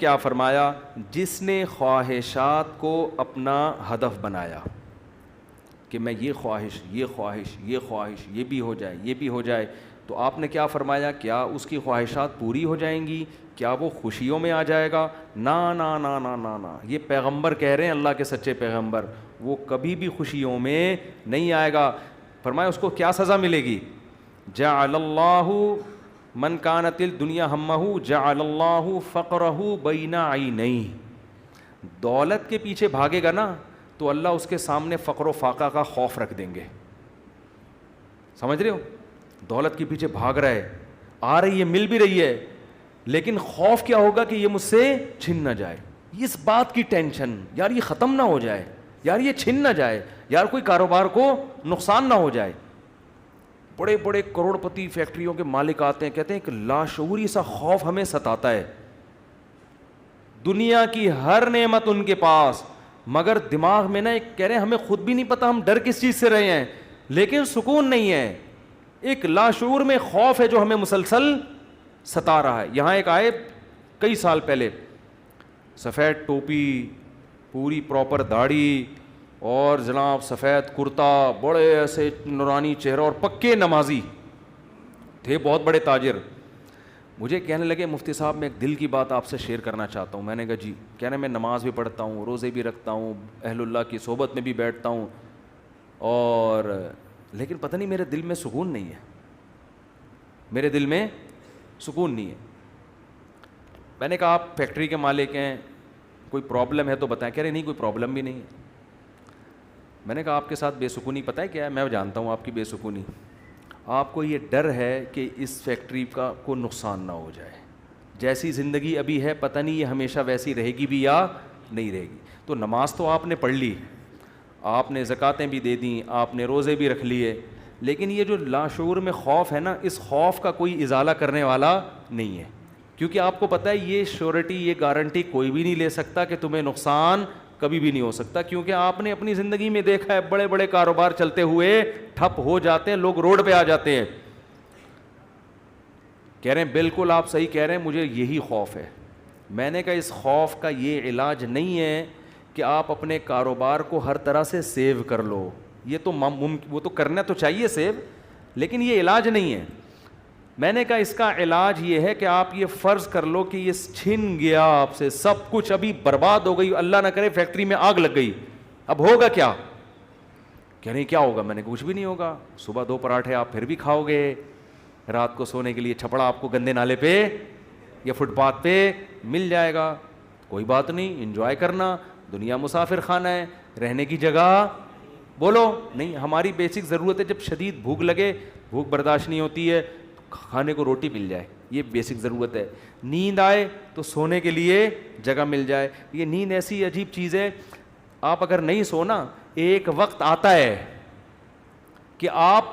کیا فرمایا؟ جس نے خواہشات کو اپنا ہدف بنایا کہ میں یہ خواہش یہ بھی ہو جائے، یہ بھی ہو جائے، تو آپ نے کیا فرمایا؟ کیا اس کی خواہشات پوری ہو جائیں گی؟ کیا وہ خوشیوں میں آ جائے گا؟ نا نا نا نا نا نا، یہ پیغمبر کہہ رہے ہیں، اللہ کے سچے پیغمبر، وہ کبھی بھی خوشیوں میں نہیں آئے گا۔ فرمایا اس کو کیا سزا ملے گی؟ جعل اللہ من کانت الدنیا ہمہ جعل اللہ فقرہ بین عینیہ، دولت کے پیچھے بھاگے گا نا تو اللہ اس کے سامنے فقر و فاقہ کا خوف رکھ دیں گے۔ سمجھ رہے ہو؟ دولت کے پیچھے بھاگ رہا ہے، آ رہی ہے، مل بھی رہی ہے، لیکن خوف کیا ہوگا کہ یہ مجھ سے چھن نہ جائے، اس بات کی ٹینشن، یار یہ ختم نہ ہو جائے، یار یہ چھن نہ جائے، یار کوئی کاروبار کو نقصان نہ ہو جائے۔ بڑے بڑے کروڑ پتی فیکٹریوں کے مالک آتے ہیں، کہتے ہیں کہ لاشعوری سا خوف ہمیں ستاتا ہے، دنیا کی ہر نعمت ان کے پاس، مگر دماغ میں نا ایک کہہ رہے ہیں ہمیں خود بھی نہیں پتا ہم ڈر کس چیز سے رہے ہیں، لیکن سکون نہیں ہے، ایک لاشعور میں خوف ہے جو ہمیں مسلسل ستا رہا ہے۔ یہاں ایک آئے کئی سال پہلے، سفید ٹوپی، پوری پراپر داڑھی، اور جناب سفید کرتا، بڑے ایسے نورانی چہرہ، اور پکے نمازی تھے، بہت بڑے تاجر۔ مجھے کہنے لگے مفتی صاحب میں ایک دل کی بات آپ سے شیئر کرنا چاہتا ہوں۔ میں نے کہا جی۔ کہہ رہے میں نماز بھی پڑھتا ہوں، روزے بھی رکھتا ہوں، اہل اللہ کی صحبت میں بھی بیٹھتا ہوں، اور لیکن پتہ نہیں میرے دل میں سکون نہیں ہے، میرے دل میں سکون نہیں ہے۔ میں نے کہا آپ فیکٹری کے مالک ہیں، کوئی پرابلم ہے تو بتائیں۔ کہہ رہے نہیں کوئی پرابلم بھی نہیں ہے۔ میں نے کہا آپ کے ساتھ بے سکونی پتہ ہے کیا ہے؟ میں جانتا ہوں آپ کی بے سکونی، آپ کو یہ ڈر ہے کہ اس فیکٹری کا کوئی نقصان نہ ہو جائے، جیسی زندگی ابھی ہے پتہ نہیں یہ ہمیشہ ویسی رہے گی بھی یا نہیں رہے گی۔ تو نماز تو آپ نے پڑھ لی، آپ نے زکاتیں بھی دے دیں، آپ نے روزے بھی رکھ لیے، لیکن یہ جو لاشعور میں خوف ہے نا، اس خوف کا کوئی ازالہ کرنے والا نہیں ہے، کیونکہ آپ کو پتہ ہے یہ شیورٹی، یہ گارنٹی کوئی بھی نہیں لے سکتا کہ تمہیں نقصان کبھی بھی نہیں ہو سکتا، کیونکہ آپ نے اپنی زندگی میں دیکھا ہے بڑے بڑے کاروبار چلتے ہوئے ٹھپ ہو جاتے ہیں، لوگ روڈ پہ آ جاتے ہیں۔ کہہ رہے ہیں بالکل آپ صحیح کہہ رہے ہیں، مجھے یہی خوف ہے۔ میں نے کہا اس خوف کا یہ علاج نہیں ہے کہ آپ اپنے کاروبار کو ہر طرح سے سیو کر لو، یہ تو وہ تو کرنا تو چاہیے سیو، لیکن یہ علاج نہیں ہے۔ میں نے کہا اس کا علاج یہ ہے کہ آپ یہ فرض کر لو کہ یہ چھن گیا آپ سے سب کچھ، ابھی برباد ہو گئی، اللہ نہ کرے فیکٹری میں آگ لگ گئی، اب ہوگا کیا؟ کہہ نہیں کیا ہوگا؟ میں نے کچھ بھی نہیں ہوگا، صبح 2 پراٹھے آپ پھر بھی کھاؤ گے، رات کو سونے کے لیے چھپڑا آپ کو گندے نالے پہ یا فٹ پاتھ پہ مل جائے گا، کوئی بات نہیں، انجوائے کرنا، دنیا مسافر خانہ ہے، رہنے کی جگہ بولو نہیں۔ ہماری بیسک ضرورت ہے، جب شدید بھوک لگے، بھوک برداشت نہیں ہوتی ہے، کھانے کو روٹی مل جائے، یہ بیسک ضرورت ہے۔ نیند آئے تو سونے کے لیے جگہ مل جائے۔ یہ نیند ایسی عجیب چیز ہے، آپ اگر نہیں سونا، ایک وقت آتا ہے کہ آپ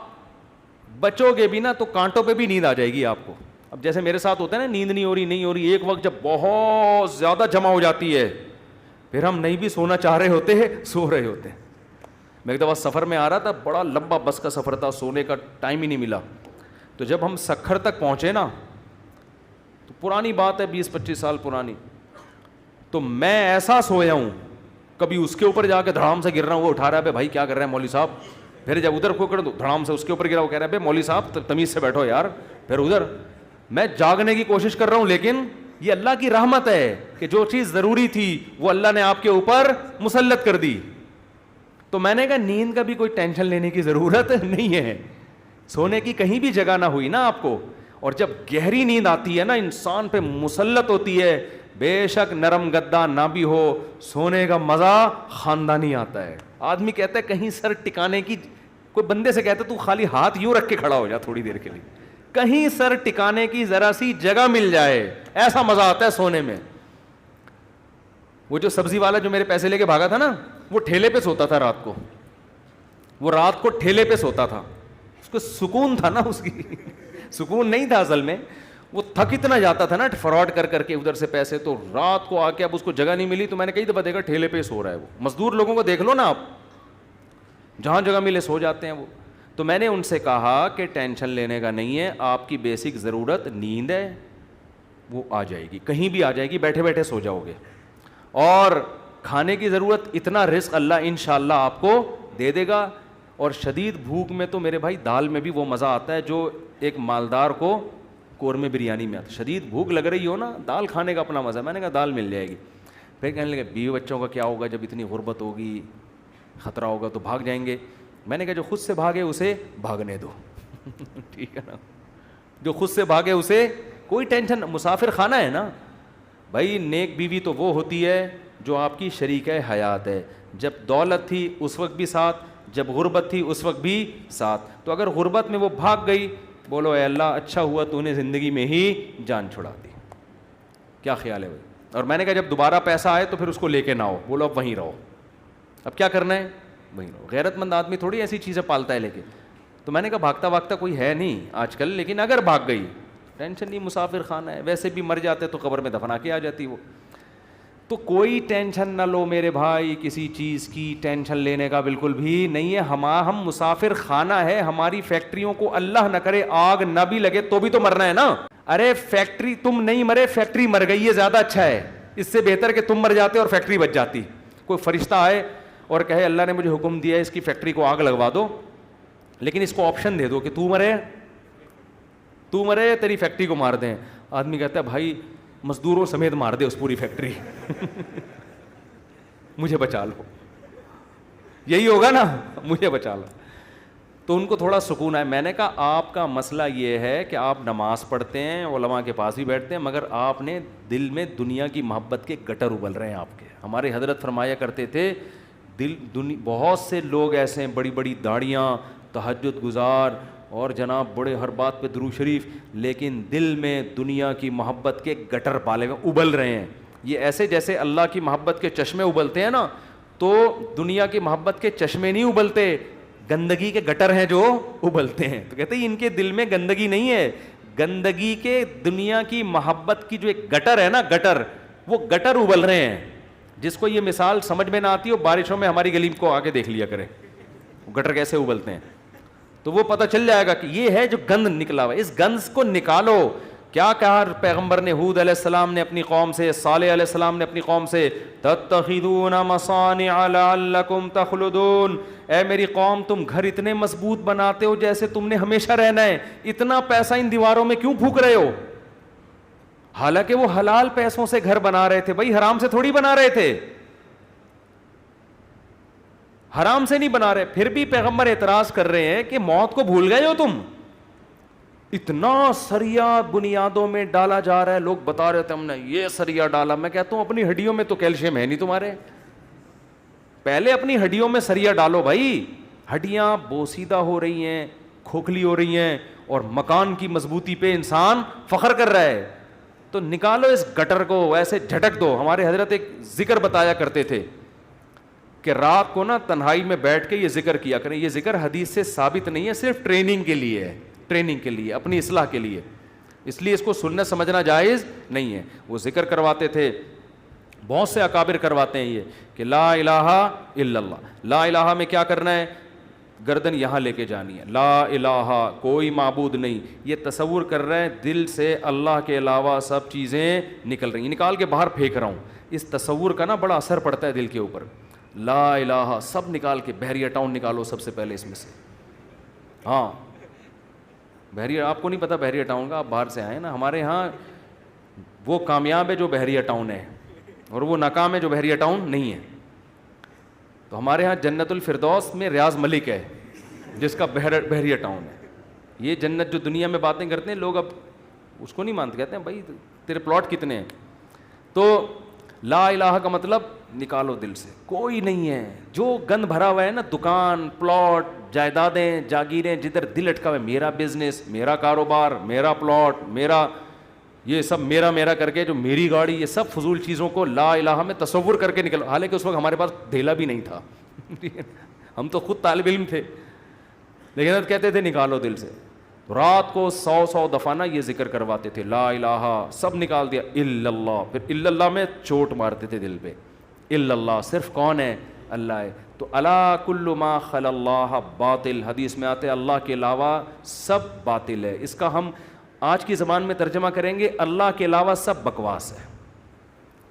بچو گے بھی نا تو کانٹوں پہ بھی نیند آ جائے گی آپ کو۔ اب جیسے میرے ساتھ ہوتا ہے نا، نیند نہیں ہو رہی، ایک وقت جب بہت زیادہ جمع ہو جاتی ہے، پھر ہم نہیں بھی سونا چاہ رہے ہوتے ہیں، سو رہے ہوتے ہیں۔ میں ایک دفعہ سفر میں آ رہا تھا، بڑا لمبا بس کا سفر تھا، سونے کا ٹائم ہی نہیں ملا، تو جب ہم سکھر تک پہنچے نا، تو پرانی بات ہے 20-25 سال پرانی، تو میں ایسا سویا ہوں، کبھی اس کے اوپر جا کے دھڑام سے گر رہا ہوں، وہ اٹھا رہا ہے بھائی کیا کر رہے ہیں مولوی صاحب، پھر جب ادھر کو کر دو دھڑام سے اس کے اوپر گرا، وہ کہہ رہا ہے مولوی صاحب تمیز سے بیٹھو یار، پھر ادھر میں جاگنے کی کوشش کر رہا ہوں، لیکن یہ اللہ کی رحمت ہے کہ جو چیز ضروری تھی وہ اللہ نے آپ کے اوپر مسلط کر دی۔ تو میں نے کہا نیند کا بھی کوئی ٹینشن لینے کی ضرورت نہیں ہے، سونے کی کہیں بھی جگہ نہ ہوئی نا آپ کو، اور جب گہری نیند آتی ہے نا، انسان پہ مسلط ہوتی ہے، بے شک نرم گدا نہ بھی ہو، سونے کا مزہ خاندانی آتا ہے۔ آدمی کہتا ہے کہیں سر ٹکانے کی، کوئی بندے سے کہتا ہے تو خالی ہاتھ یوں رکھ کے کھڑا ہو جا تھوڑی دیر کے لیے، کہیں سر ٹکانے کی ذرا سی جگہ مل جائے، ایسا مزہ آتا ہے سونے میں۔ وہ جو سبزی والا جو میرے پیسے لے کے بھاگا تھا نا، وہ ٹھیلے پہ سوتا تھا رات کو، وہ رات کو ٹھیلے پہ سوتا تھا، اس کو سکون تھا نا، اس کی سکون نہیں تھا اصل میں، وہ تھک اتنا جاتا تھا نا فراڈ کر کر کے ادھر سے پیسے، تو رات کو آ کے اب اس کو جگہ نہیں ملی، تو میں نے کئی دفعہ دیکھا ٹھیلے پہ سو رہا ہے وہ۔ مزدور لوگوں کو دیکھ لو نا آپ، جہاں جگہ ملے سو جاتے ہیں وہ۔ تو میں نے ان سے کہا کہ ٹینشن لینے کا نہیں ہے، آپ کی بیسک ضرورت نیند ہے، وہ آ جائے گی, کہیں بھی آ جائے گی, بیٹھے بیٹھے سو جاؤ گے. اور کھانے کی ضرورت, اتنا رزق اللہ انشاءاللہ آپ کو دے دے گا. اور شدید بھوک میں تو میرے بھائی دال میں بھی وہ مزہ آتا ہے جو ایک مالدار کو قورمے بریانی میں آتا ہے. شدید بھوک لگ رہی ہو نا, دال کھانے کا اپنا مزہ ہے. میں نے کہا دال مل جائے گی. پھر کہنے لگے بیوی بچوں کا کیا ہوگا جب اتنی غربت ہوگی, خطرہ ہوگا تو بھاگ جائیں گے. میں نے کہا جو خود سے بھاگے اسے بھاگنے دو. ٹھیک ہے نا, جو خود سے بھاگے اسے کوئی ٹینشن. مسافر خانہ ہے نا بھائی. نیک بیوی تو وہ ہوتی ہے جو آپ کی شریکہ حیات ہے. جب دولت تھی اس وقت بھی ساتھ, جب غربت تھی اس وقت بھی ساتھ. تو اگر غربت میں وہ بھاگ گئی, بولو اے اللہ اچھا ہوا تو نے زندگی میں ہی جان چھڑا دی. کیا خیال ہے بھائی؟ اور میں نے کہا جب دوبارہ پیسہ آئے تو پھر اس کو لے کے نہ آؤ, بولو اب وہیں رہو. اب کیا کرنا ہے, وہیں رہو. غیرت مند آدمی تھوڑی ایسی چیزیں پالتا ہے لے کے. تو میں نے کہا بھاگتا بھاگتا کوئی ہے نہیں آج کل, لیکن اگر بھاگ گئی ٹینشن نہیں, مسافر خانہ ہے. ویسے بھی مر جاتے تو قبر میں دفنا کے آ جاتی وہ. تو کوئی ٹینشن نہ لو میرے بھائی, کسی چیز کی ٹینشن لینے کا بالکل بھی نہیں ہے. ہم مسافر خانہ ہے. ہماری فیکٹریوں کو اللہ نہ کرے آگ نہ بھی لگے تو بھی تو مرنا ہے نا. ارے فیکٹری تم نہیں مرے, فیکٹری مر گئی ہے زیادہ اچھا ہے. اس سے بہتر کہ تم مر جاتے اور فیکٹری بچ جاتی. کوئی فرشتہ آئے اور کہے اللہ نے مجھے حکم دیا ہے اس کی فیکٹری کو آگ لگوا دو, لیکن اس کو آپشن دے دو کہ تو مرے تیری فیکٹری کو مار دیں. آدمی کہتا ہے بھائی مزدوروں سمیت مار دے اس پوری فیکٹری, مجھے بچا لو. یہی ہوگا نا, مجھے بچا لو. تو ان کو تھوڑا سکون ہے. میں نے کہا آپ کا مسئلہ یہ ہے کہ آپ نماز پڑھتے ہیں, علماء کے پاس بھی بیٹھتے ہیں, مگر آپ نے دل میں دنیا کی محبت کے گٹر ابل رہے ہیں آپ کے. ہمارے حضرت فرمایا کرتے تھے بہت سے لوگ ایسے ہیں, بڑی بڑی داڑیاں, تہجد گزار اور جناب بڑے ہر بات پہ درود شریف, لیکن دل میں دنیا کی محبت کے گٹر پالے ہوئے ابل رہے ہیں. یہ ایسے جیسے اللہ کی محبت کے چشمے ابلتے ہیں نا, تو دنیا کی محبت کے چشمے نہیں ابلتے, گندگی کے گٹر ہیں جو ابلتے ہیں. تو کہتے ہیں ان کے دل میں گندگی نہیں ہے, گندگی کے دنیا کی محبت کی جو ایک گٹر ہے نا, گٹر, وہ گٹر ابل رہے ہیں. جس کو یہ مثال سمجھ میں نہ آتی ہو, بارشوں میں ہماری گلی کو آگے دیکھ لیا کرے گٹر کیسے ابلتے ہیں, تو وہ پتہ چل جائے گا کہ یہ ہے جو گند نکلا ہوا ہے. اس گند کو نکالو. کیا کہا پیغمبر نے ہود علیہ السلام نے اپنی قوم سے, صالح علیہ السلام نے اپنی قوم سے, تتخذون مصانع لعلکم تخلدون. اے میری قوم تم گھر اتنے مضبوط بناتے ہو جیسے تم نے ہمیشہ رہنا ہے, اتنا پیسہ ان دیواروں میں کیوں پھونک رہے ہو؟ حالانکہ وہ حلال پیسوں سے گھر بنا رہے تھے بھائی, حرام سے تھوڑی بنا رہے تھے, حرام سے نہیں بنا رہے. پھر بھی پیغمبر اعتراض کر رہے ہیں کہ موت کو بھول گئے ہو تم, اتنا سریا بنیادوں میں ڈالا جا رہا ہے. لوگ بتا رہے تھے ہم نے یہ سریا ڈالا. میں کہتا ہوں اپنی ہڈیوں میں تو کیلشیم ہے نہیں تمہارے, پہلے اپنی ہڈیوں میں سریا ڈالو بھائی. ہڈیاں بوسیدہ ہو رہی ہیں, کھوکھلی ہو رہی ہیں, اور مکان کی مضبوطی پہ انسان فخر کر رہا ہے. تو نکالو اس گٹر کو, ایسے جھٹک دو. ہمارے حضرت ایک ذکر بتایا کرتے تھے کہ رات کو نا تنہائی میں بیٹھ کے یہ ذکر کیا کریں. یہ ذکر حدیث سے ثابت نہیں ہے, صرف ٹریننگ کے لیے ہے, ٹریننگ کے لیے, اپنی اصلاح کے لیے, اس لیے اس کو سننا سمجھنا جائز نہیں ہے. وہ ذکر کرواتے تھے, بہت سے اکابر کرواتے ہیں یہ کہ لا الہ الا اللہ. لا الہ میں کیا کرنا ہے؟ گردن یہاں لے کے جانی ہے. لا الہ کوئی معبود نہیں, یہ تصور کر رہے ہیں دل سے اللہ کے علاوہ سب چیزیں نکل رہی ہیں, نکال کے باہر پھینک رہا ہوں. اس تصور کا نا بڑا اثر پڑتا ہے دل کے اوپر. لا الہ سب نکال کے, بحریہ ٹاؤن نکالو سب سے پہلے اس میں سے. ہاں بحریہ, آپ کو نہیں پتا بحریہ ٹاؤن کا, آپ باہر سے آئے نا. ہمارے ہاں وہ کامیاب ہے جو بحریہ ٹاؤن ہے, اور وہ ناکام ہے جو بحریہ ٹاؤن نہیں ہے. تو ہمارے ہاں جنت الفردوس میں ریاض ملک ہے جس کا بحریہ ٹاؤن ہے. یہ جنت جو دنیا میں باتیں کرتے ہیں لوگ, اب اس کو نہیں مانتے, کہتے ہیں بھائی تیرے پلاٹ کتنے ہیں. تو لا الہ کا مطلب نکالو دل سے, کوئی نہیں ہے. جو گند بھرا ہوا ہے نا, دکان, پلاٹ, جائیدادیں, جاگیریں, جدھر دل اٹکا ہوا ہے, میرا بزنس, میرا کاروبار, میرا پلاٹ, میرا یہ سب میرا کر کے, جو میری گاڑی, یہ سب فضول چیزوں کو لا الہ میں تصور کر کے نکلو. حالانکہ اس وقت ہمارے پاس دھیلا بھی نہیں تھا, ہم تو خود طالب علم تھے, لیکن کہتے تھے نکالو دل سے. رات کو 100 دفعہ نا یہ ذکر کرواتے تھے, لا الہ سب نکال دیا, الا اللہ. پھر الا اللہ میں چوٹ مارتے تھے دل پہ. الا اللہ صرف کون ہے؟ اللہ ہے. تو الا کل ما خلا اللہ باطل, حدیث میں آتے اللہ کے علاوہ سب باطل ہے. اس کا ہم آج کی زبان میں ترجمہ کریں گے اللہ کے علاوہ سب بکواس ہے.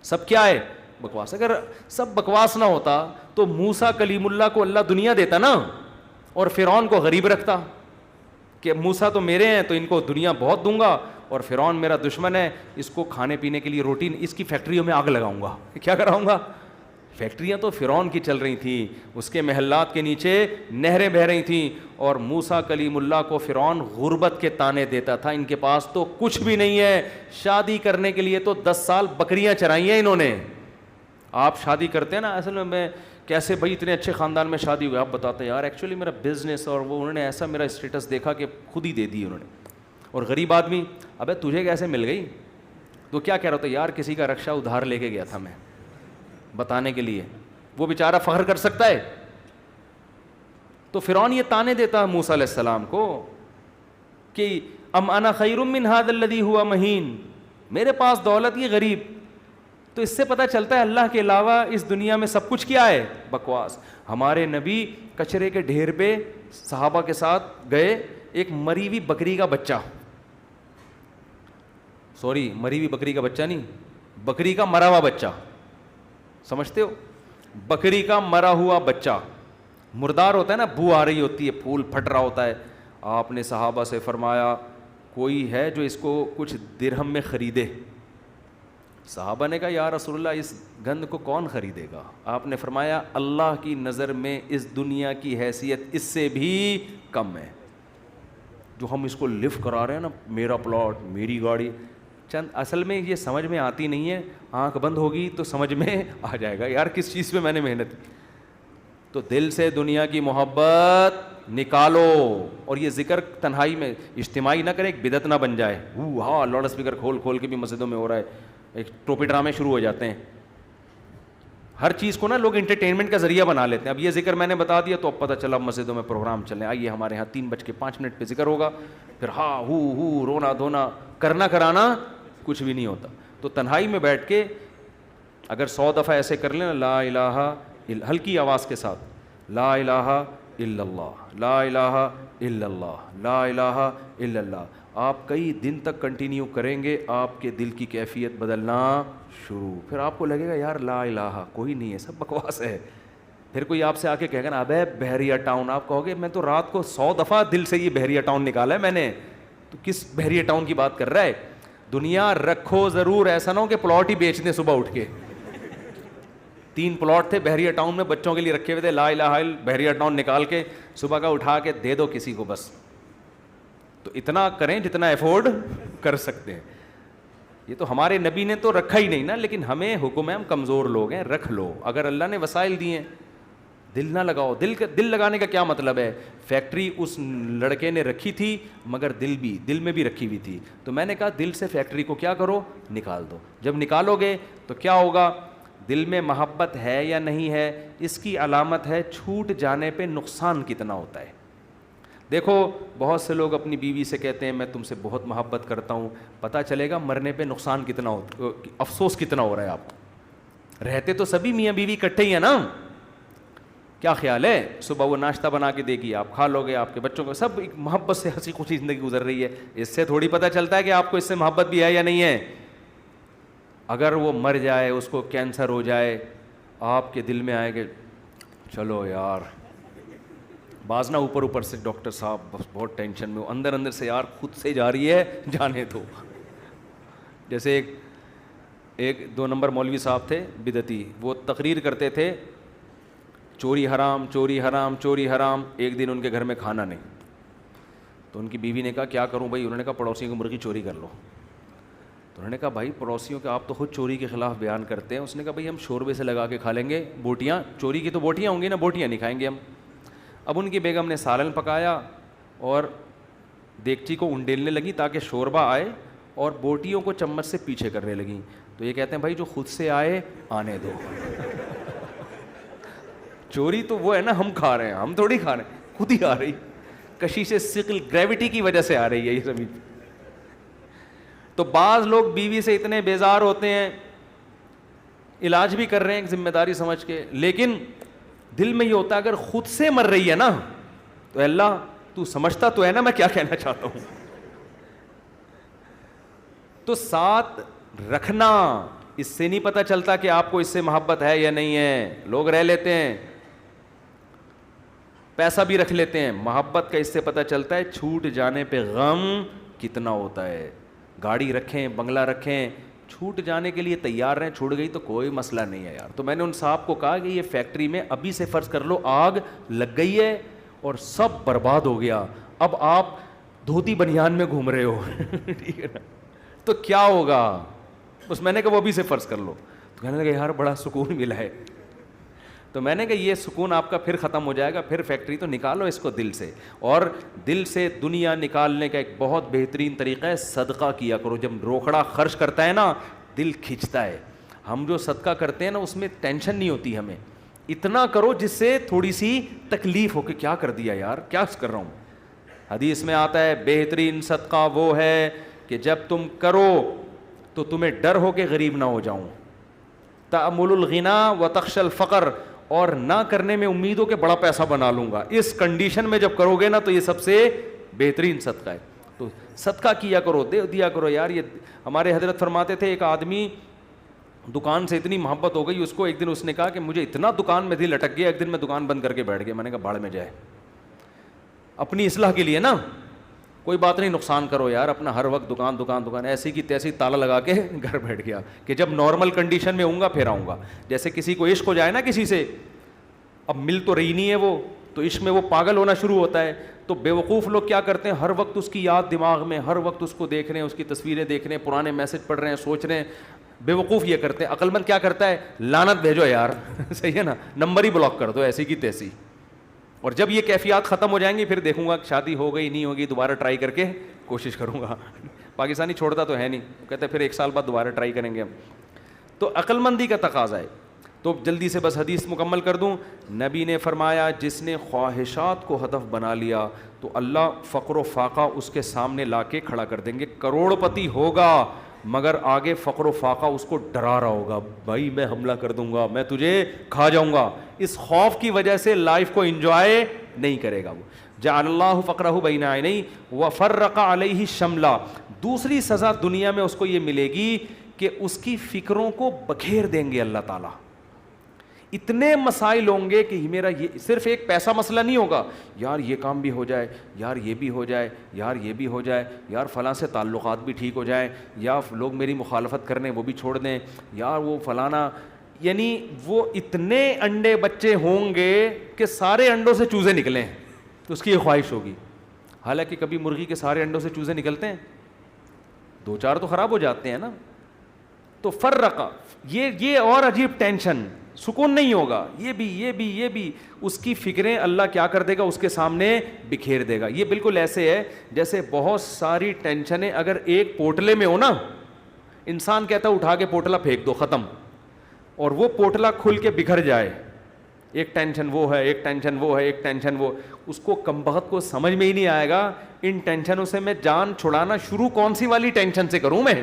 سب کیا ہے؟ بکواس. اگر سب بکواس نہ ہوتا تو موسیٰ کلیم اللہ کو اللہ دنیا دیتا نا, اور فرعون کو غریب رکھتا کہ موسیٰ تو میرے ہیں تو ان کو دنیا بہت دوں گا, اور فرعون میرا دشمن ہے, اس کو کھانے پینے کے لیے روٹی, اس کی فیکٹریوں میں آگ لگاؤں گا. کیا کراؤں گا؟ فیکٹریاں تو فرعون کی چل رہی تھیں, اس کے محلات کے نیچے نہریں بہہ رہی تھیں, اور موسیٰ کلیم اللہ کو فرعون غربت کے طعنے دیتا تھا. ان کے پاس تو کچھ بھی نہیں ہے, شادی کرنے کے لیے تو 10 سال بکریاں چرائی ہیں انہوں نے. آپ شادی کرتے ہیں نا, اصل میں کیسے بھائی اتنے اچھے خاندان میں شادی ہوئی, آپ بتاتے ہیں یار ایکچولی میرا بزنس, اور وہ انہوں نے ایسا میرا اسٹیٹس دیکھا کہ خود ہی دے دی انہوں نے. اور غریب آدمی, ابے تجھے کیسے مل گئی؟ تو کیا کہہ رہا تھا, یار کسی کا رکشہ ادھار لے کے گیا تھا میں بتانے کے لیے. وہ بیچارہ فخر کر سکتا ہے؟ تو فرعون یہ طعنے دیتا موسیٰ علیہ السلام کو کہ ام انا خیر من ھذا الذی ھوا مہین, میرے پاس دولت یہ غریب. تو اس سے پتہ چلتا ہے اللہ کے علاوہ اس دنیا میں سب کچھ کیا ہے؟ بکواس. ہمارے نبی کچرے کے ڈھیر پہ صحابہ کے ساتھ گئے, ایک مری ہوئی بکری کا بچہ, سوری مری ہوئی بکری کا بچہ نہیں, بکری کا مرا ہوا بچہ, سمجھتے ہو؟ بکری کا مرا ہوا بچہ مردار ہوتا ہے نا, بو آ رہی ہوتی ہے, پھول پھٹ رہا ہوتا ہے. آپ نے صحابہ سے فرمایا کوئی ہے جو اس کو کچھ درہم میں خریدے؟ صحابہ نے کہا یا رسول اللہ اس گند کو کون خریدے گا؟ آپ نے فرمایا اللہ کی نظر میں اس دنیا کی حیثیت اس سے بھی کم ہے. جو ہم اس کو لفٹ کرا رہے ہیں نا, میرا پلاٹ میری گاڑی, چند اصل میں یہ سمجھ میں آتی نہیں ہے. آنکھ بند ہوگی تو سمجھ میں آ جائے گا یار کس چیز پہ میں نے محنت کی. تو دل سے دنیا کی محبت نکالو, اور یہ ذکر تنہائی میں اجتماعی نہ کرے, ایک بدعت نہ بن جائے. ہاں لاؤڈ اسپیکر کھول کھول کے بھی مسجدوں میں ہو رہا ہے, ایک ٹوپی ڈرامے شروع ہو جاتے ہیں. ہر چیز کو نا لوگ انٹرٹینمنٹ کا ذریعہ بنا لیتے ہیں. اب یہ ذکر میں نے بتا دیا تو اب پتہ چلا مسجدوں میں پروگرام چلیں, آئیے ہمارے یہاں 3:05 پہ ذکر ہوگا, پھر ہاں ہو رونا دھونا کرنا کرانا کچھ بھی نہیں ہوتا. تو تنہائی میں بیٹھ کے اگر 100 دفعہ ایسے کر لیں, لا الہ ہلکی آواز کے ساتھ, لا الہ الا اللہ, لا الہ الا اللہ, لا الہ الا اللہ, آپ کئی دن تک کنٹینیو کریں گے, آپ کے دل کی کیفیت بدلنا شروع. پھر آپ کو لگے گا یار لا الہ کوئی نہیں ہے, سب بکواس ہے. پھر کوئی آپ سے آ کے کہے گا نا ابے بحریہ ٹاؤن, آپ کہو گے میں تو رات کو 100 دفعہ دل سے یہ بحریہ ٹاؤن نکالا ہے میں نے, تو کس بحریہ ٹاؤن کی بات کر رہا ہے؟ دنیا رکھو ضرور, ایسا نہ ہو کہ پلاٹ ہی بیچ دیں صبح اٹھ کے. 3 پلاٹ تھے بحریہ ٹاؤن میں بچوں کے لیے رکھے ہوئے تھے, لا الہ الا بحریہ ٹاؤن نکال کے صبح کا اٹھا کے دے دو کسی کو بس. تو اتنا کریں جتنا افورڈ کر سکتے ہیں. یہ تو ہمارے نبی نے تو رکھا ہی نہیں نا, لیکن ہمیں حکم ہے, ہم کمزور لوگ ہیں, رکھ لو. اگر اللہ نے وسائل دیے ہیں, دل نہ لگاؤ. دل لگانے کا کیا مطلب ہے؟ فیکٹری اس لڑکے نے رکھی تھی مگر دل میں بھی رکھی ہوئی تھی. تو میں نے کہا دل سے فیکٹری کو کیا کرو, نکال دو. جب نکالو گے تو کیا ہوگا؟ دل میں محبت ہے یا نہیں ہے, اس کی علامت ہے چھوٹ جانے پہ نقصان کتنا ہوتا ہے. دیکھو بہت سے لوگ اپنی بیوی سے کہتے ہیں میں تم سے بہت محبت کرتا ہوں, پتہ چلے گا مرنے پہ نقصان کتنا ہو, افسوس کتنا ہو رہا ہے آپ کو. رہتے تو سبھی میاں بیوی اکٹھے ہی ہیں نا, کیا خیال ہے؟ صبح وہ ناشتہ بنا کے دے گی, آپ کھا لو گے, آپ کے بچوں کو, سب ایک محبت سے ہنسی خوشی زندگی گزر رہی ہے. اس سے تھوڑی پتہ چلتا ہے کہ آپ کو اس سے محبت بھی ہے یا نہیں ہے. اگر وہ مر جائے, اس کو کینسر ہو جائے, آپ کے دل میں آئے کہ چلو یار, بعض نہ اوپر سے ڈاکٹر صاحب بس بہت ٹینشن میں ہو, اندر سے یار خود سے جا رہی ہے, جانے دو. جیسے ایک 2 نمبر مولوی صاحب تھے بدعتی, وہ تقریر کرتے تھے چوری حرام چوری حرام چوری حرام. ایک دن ان کے گھر میں کھانا نہیں, تو ان کی بیوی نے کہا کیا کروں بھائی؟ انہوں نے کہا پڑوسیوں کی مرغی چوری کر لو. تو انہوں نے کہا بھائی پڑوسیوں کے آپ تو خود چوری کے خلاف بیان کرتے ہیں. اس نے کہا بھائی ہم شوربے سے لگا کے کھا لیں گے, بوٹیاں چوری کی تو بوٹیاں ہوں گی نا, بوٹیاں نہیں کھائیں گے ہم. اب ان کی بیگم نے سالن پکایا اور دیگچی کو انڈیلنے لگی تاکہ شوربہ آئے, اور بوٹیوں کو چمچ سے پیچھے کرنے لگیں. تو یہ کہتے ہیں بھائی جو خود سے آئے آنے دو. چوری تو وہ ہے نا ہم کھا رہے ہیں, ہم تھوڑی کھا رہے ہیں, خود ہی آ رہی, کشش ثقل گریوٹی کی وجہ سے آ رہی ہے یہ زمین. تو بعض لوگ بیوی سے اتنے بیزار ہوتے ہیں, علاج بھی کر رہے ہیں ایک ذمہ داری سمجھ کے, لیکن دل میں یہ ہوتا ہے اگر خود سے مر رہی ہے نا تو اللہ تو سمجھتا تو ہے نا میں کیا کہنا چاہتا ہوں. تو ساتھ رکھنا، اس سے نہیں پتہ چلتا کہ آپ کو اس سے محبت ہے یا نہیں ہے. لوگ رہ لیتے ہیں، پیسہ بھی رکھ لیتے ہیں، محبت کا اس سے پتہ چلتا ہے چھوٹ جانے پہ غم کتنا ہوتا ہے. گاڑی رکھیں، بنگلہ رکھیں، چھوٹ جانے کے لیے تیار رہیں، چھوٹ گئی تو کوئی مسئلہ نہیں ہے یار. تو میں نے ان صاحب کو کہا کہ یہ فیکٹری میں ابھی سے فرض کر لو آگ لگ گئی ہے اور سب برباد ہو گیا، اب آپ دھوتی بنیان میں گھوم رہے ہو ٹھیک ہے نا، تو کیا ہوگا؟ بس میں نے کہا وہ ابھی سے فرض کر لو. تو کہنے لگے یار بڑا سکون ملا ہے. تو میں نے کہا یہ سکون آپ کا پھر ختم ہو جائے گا، پھر فیکٹری تو نکالو اس کو دل سے. اور دل سے دنیا نکالنے کا ایک بہت بہترین طریقہ ہے صدقہ کیا کرو. جب روکڑا خرچ کرتا ہے نا دل کھنچتا ہے. ہم جو صدقہ کرتے ہیں نا اس میں ٹینشن نہیں ہوتی ہمیں. اتنا کرو جس سے تھوڑی سی تکلیف ہو کہ کیا کر دیا یار، کیا کر رہا ہوں. حدیث میں آتا ہے بہترین صدقہ وہ ہے کہ جب تم کرو تو تمہیں ڈر ہو کہ غریب نہ ہو جاؤں. تأمل الغنا و تخش الفقر، اور نہ کرنے میں امید ہو کہ بڑا پیسہ بنا لوں گا. اس کنڈیشن میں جب کرو گے نا تو یہ سب سے بہترین صدقہ ہے. تو صدقہ کیا کرو، دے دیا کرو یار. یہ ہمارے حضرت فرماتے تھے ایک آدمی دکان سے اتنی محبت ہو گئی اس کو، ایک دن اس نے کہا کہ مجھے اتنا دکان میں دل اٹک گیا، ایک دن میں دکان بند کر کے بیٹھ گیا. میں نے کہا بھاڑ میں جائے، اپنی اصلاح کے لیے نا کوئی بات نہیں، نقصان کرو یار اپنا، ہر وقت دکان دکان دکان ایسی کی تیسی تالا لگا کے گھر بیٹھ گیا کہ جب نارمل کنڈیشن میں ہوں گا پھر آؤں گا. جیسے کسی کو عشق ہو جائے نا کسی سے، اب مل تو رہی نہیں ہے وہ، تو عشق میں وہ پاگل ہونا شروع ہوتا ہے. تو بیوقوف لوگ کیا کرتے ہیں، ہر وقت اس کی یاد دماغ میں، ہر وقت اس کو دیکھ رہے ہیں، اس کی تصویریں دیکھ رہے ہیں، پرانے میسج پڑھ رہے ہیں، سوچ رہے ہیں. بیوقوف یہ کرتے ہیں. عقل مند کیا کرتا ہے، لعنت بھیجو یار صحیح ہے نا، نمبر ہی بلاک کر دو ایسی کی تیسی. اور جب یہ کیفیات ختم ہو جائیں گی پھر دیکھوں گا شادی ہو گئی نہیں ہوگی، دوبارہ ٹرائی کر کے کوشش کروں گا. پاکستانی چھوڑتا تو ہے نہیں، کہتے پھر ایک سال بعد دوبارہ ٹرائی کریں گے ہم. تو عقل مندی کا تقاضا ہے. تو جلدی سے بس حدیث مکمل کر دوں. نبی نے فرمایا جس نے خواہشات کو ہدف بنا لیا تو اللہ فقر و فاقہ اس کے سامنے لا کے کھڑا کر دیں گے. کروڑ پتی ہوگا مگر آگے فقر و فاقہ اس کو ڈرا رہا ہوگا، بھائی میں حملہ کر دوں گا، میں تجھے کھا جاؤں گا. اس خوف کی وجہ سے لائف کو انجوائے نہیں کرے گا. وہ جعل اللہ فقرہ بین عینیہ وفرق علیہ شملہ. دوسری سزا دنیا میں اس کو یہ ملے گی کہ اس کی فکروں کو بکھیر دیں گے اللہ تعالیٰ. اتنے مسائل ہوں گے کہ میرا یہ صرف ایک پیسہ مسئلہ نہیں ہوگا، یار یہ کام بھی ہو جائے، یار یہ بھی ہو جائے، یار یہ بھی ہو جائے، یار فلاں سے تعلقات بھی ٹھیک ہو جائیں، یا لوگ میری مخالفت کرنے وہ بھی چھوڑ دیں، یار وہ فلانا. یعنی وہ اتنے انڈے بچے ہوں گے کہ سارے انڈوں سے چوزے نکلیں، تو اس کی یہ خواہش ہوگی. حالانکہ کبھی مرغی کے سارے انڈوں سے چوزے نکلتے ہیں؟ دو چار تو خراب ہو جاتے ہیں نا. تو فرقہ یہ اور عجیب ٹینشن، سکون نہیں ہوگا. یہ بھی اس کی فکریں اللہ کیا کر دے گا، اس کے سامنے بکھیر دے گا. یہ بالکل ایسے ہے جیسے بہت ساری ٹینشنیں اگر ایک پوٹلے میں ہو نا، انسان کہتا ہے اٹھا کے پوٹلا پھینک دو ختم، اور وہ پوٹلا کھل کے بکھر جائے. ایک ٹینشن وہ ہے، ایک ٹینشن وہ ہے، ایک ٹینشن وہ، اس کو کمبخت کو سمجھ میں ہی نہیں آئے گا ان ٹینشنوں سے میں جان چھڑانا شروع کون سی والی ٹینشن سے کروں، میں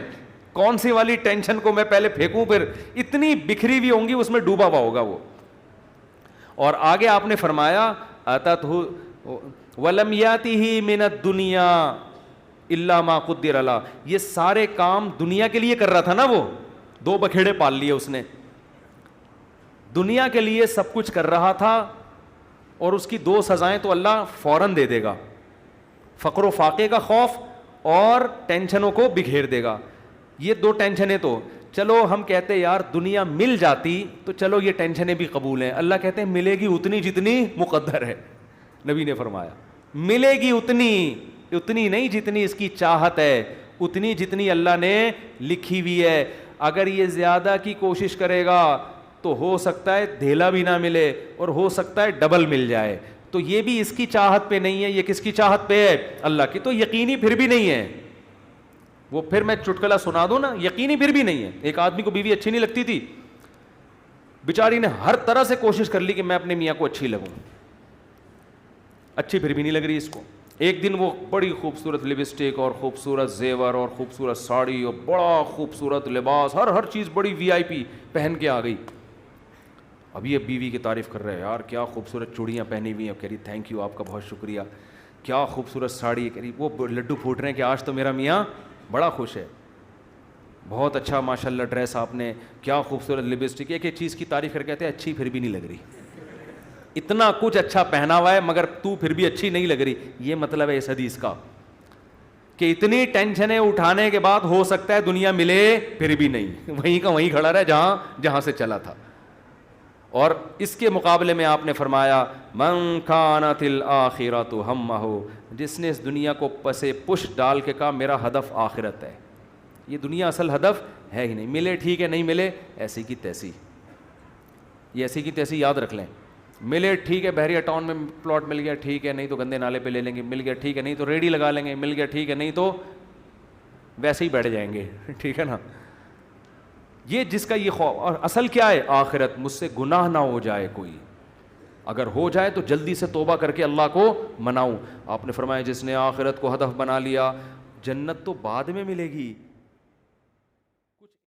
کون سی والی ٹینشن کو میں پہلے پھینکوں. پھر اتنی بکھری ہوئی ہوں گی اس میں ڈوبا ہوا ہوگا وہ. اور آگے آپ نے فرمایا اتتہ ولم یاتہ من الدنیا الا ما قدر له. یہ سارے کام دنیا کے لیے کر رہا تھا نا، وہ دو بکھیڑے پال لیے اس نے، دنیا کے لیے سب کچھ کر رہا تھا، اور اس کی دو سزائیں تو اللہ فوراً دے دے گا، فقر و فاقے کا خوف اور ٹینشنوں کو بکھیر دے گا. یہ دو ٹینشنیں تو چلو ہم کہتے ہیں یار دنیا مل جاتی تو چلو یہ ٹینشنیں بھی قبول ہیں. اللہ کہتے ہیں ملے گی اتنی جتنی مقدر ہے. نبی نے فرمایا ملے گی اتنی نہیں جتنی اس کی چاہت ہے، اتنی جتنی اللہ نے لکھی ہوئی ہے. اگر یہ زیادہ کی کوشش کرے گا تو ہو سکتا ہے دھیلا بھی نہ ملے، اور ہو سکتا ہے ڈبل مل جائے. تو یہ بھی اس کی چاہت پہ نہیں ہے، یہ کس کی چاہت پہ ہے؟ اللہ کی. تو یقینی پھر بھی نہیں ہے وہ. پھر میں چٹکلا سنا دوں نا، یقینی پھر بھی نہیں ہے. ایک آدمی کو بیوی اچھی نہیں لگتی تھی، بیچاری نے ہر طرح سے کوشش کر لی کہ میں اپنے میاں کو اچھی لگوں، اچھی پھر بھی نہیں لگ رہی اس کو. ایک دن وہ بڑی خوبصورت لپسٹک اور خوبصورت زیور اور خوبصورت ساڑی اور بڑا خوبصورت لباس، ہر چیز بڑی وی آئی پی پہن کے آ گئی. ابھی اب بیوی کی تعریف کر رہے ہیں، یار کیا خوبصورت چوڑیاں پہنی ہوئی ہیں. کہہ رہی تھینک یو، آپ کا بہت شکریہ. کیا خوبصورت ساڑی. کہہ رہی وہ لڈو پھوٹ رہے ہیں کہ آج تو میرا میاں بڑا خوش ہے. بہت اچھا ماشاءاللہ ڈریس آپ نے, کیا خوبصورت لپسٹک, ایک ایک چیز کی تعریف کر کے کہتے ہیں اچھی پھر بھی نہیں لگ رہی, اتنا کچھ اچھا پہنا ہوا ہے مگر تو پھر بھی اچھی نہیں لگ رہی. یہ مطلب ہے اس حدیث کا کہ اتنی ٹینشنیں اٹھانے کے بعد ہو سکتا ہے دنیا ملے پھر بھی نہیں, وہیں کا وہیں کھڑا رہے جہاں سے چلا تھا. اور اس کے مقابلے میں آپ نے فرمایا من کانت الآخرۃ ہمہ, جس نے اس دنیا کو پسے پش ڈال کے کہا میرا ہدف آخرت ہے, یہ دنیا اصل ہدف ہے ہی نہیں, ملے ٹھیک ہے, نہیں ملے ایسی کی تیسی, یہ ایسی کی تیسی یاد رکھ لیں. ملے ٹھیک ہے, بحریہ ٹاؤن میں پلاٹ مل گیا ٹھیک ہے, نہیں تو گندے نالے پہ لے لیں گے, مل گیا ٹھیک ہے, نہیں تو ریڈی لگا لیں گے, مل گیا ٹھیک ہے, نہیں تو ویسے ہی بیٹھ جائیں گے, ٹھیک ہے نا. یہ جس کا یہ خوف, اور اصل کیا ہے آخرت, مجھ سے گناہ نہ ہو جائے کوئی, اگر ہو جائے تو جلدی سے توبہ کر کے اللہ کو مناؤں. آپ نے فرمایا جس نے آخرت کو ہدف بنا لیا, جنت تو بعد میں ملے گی,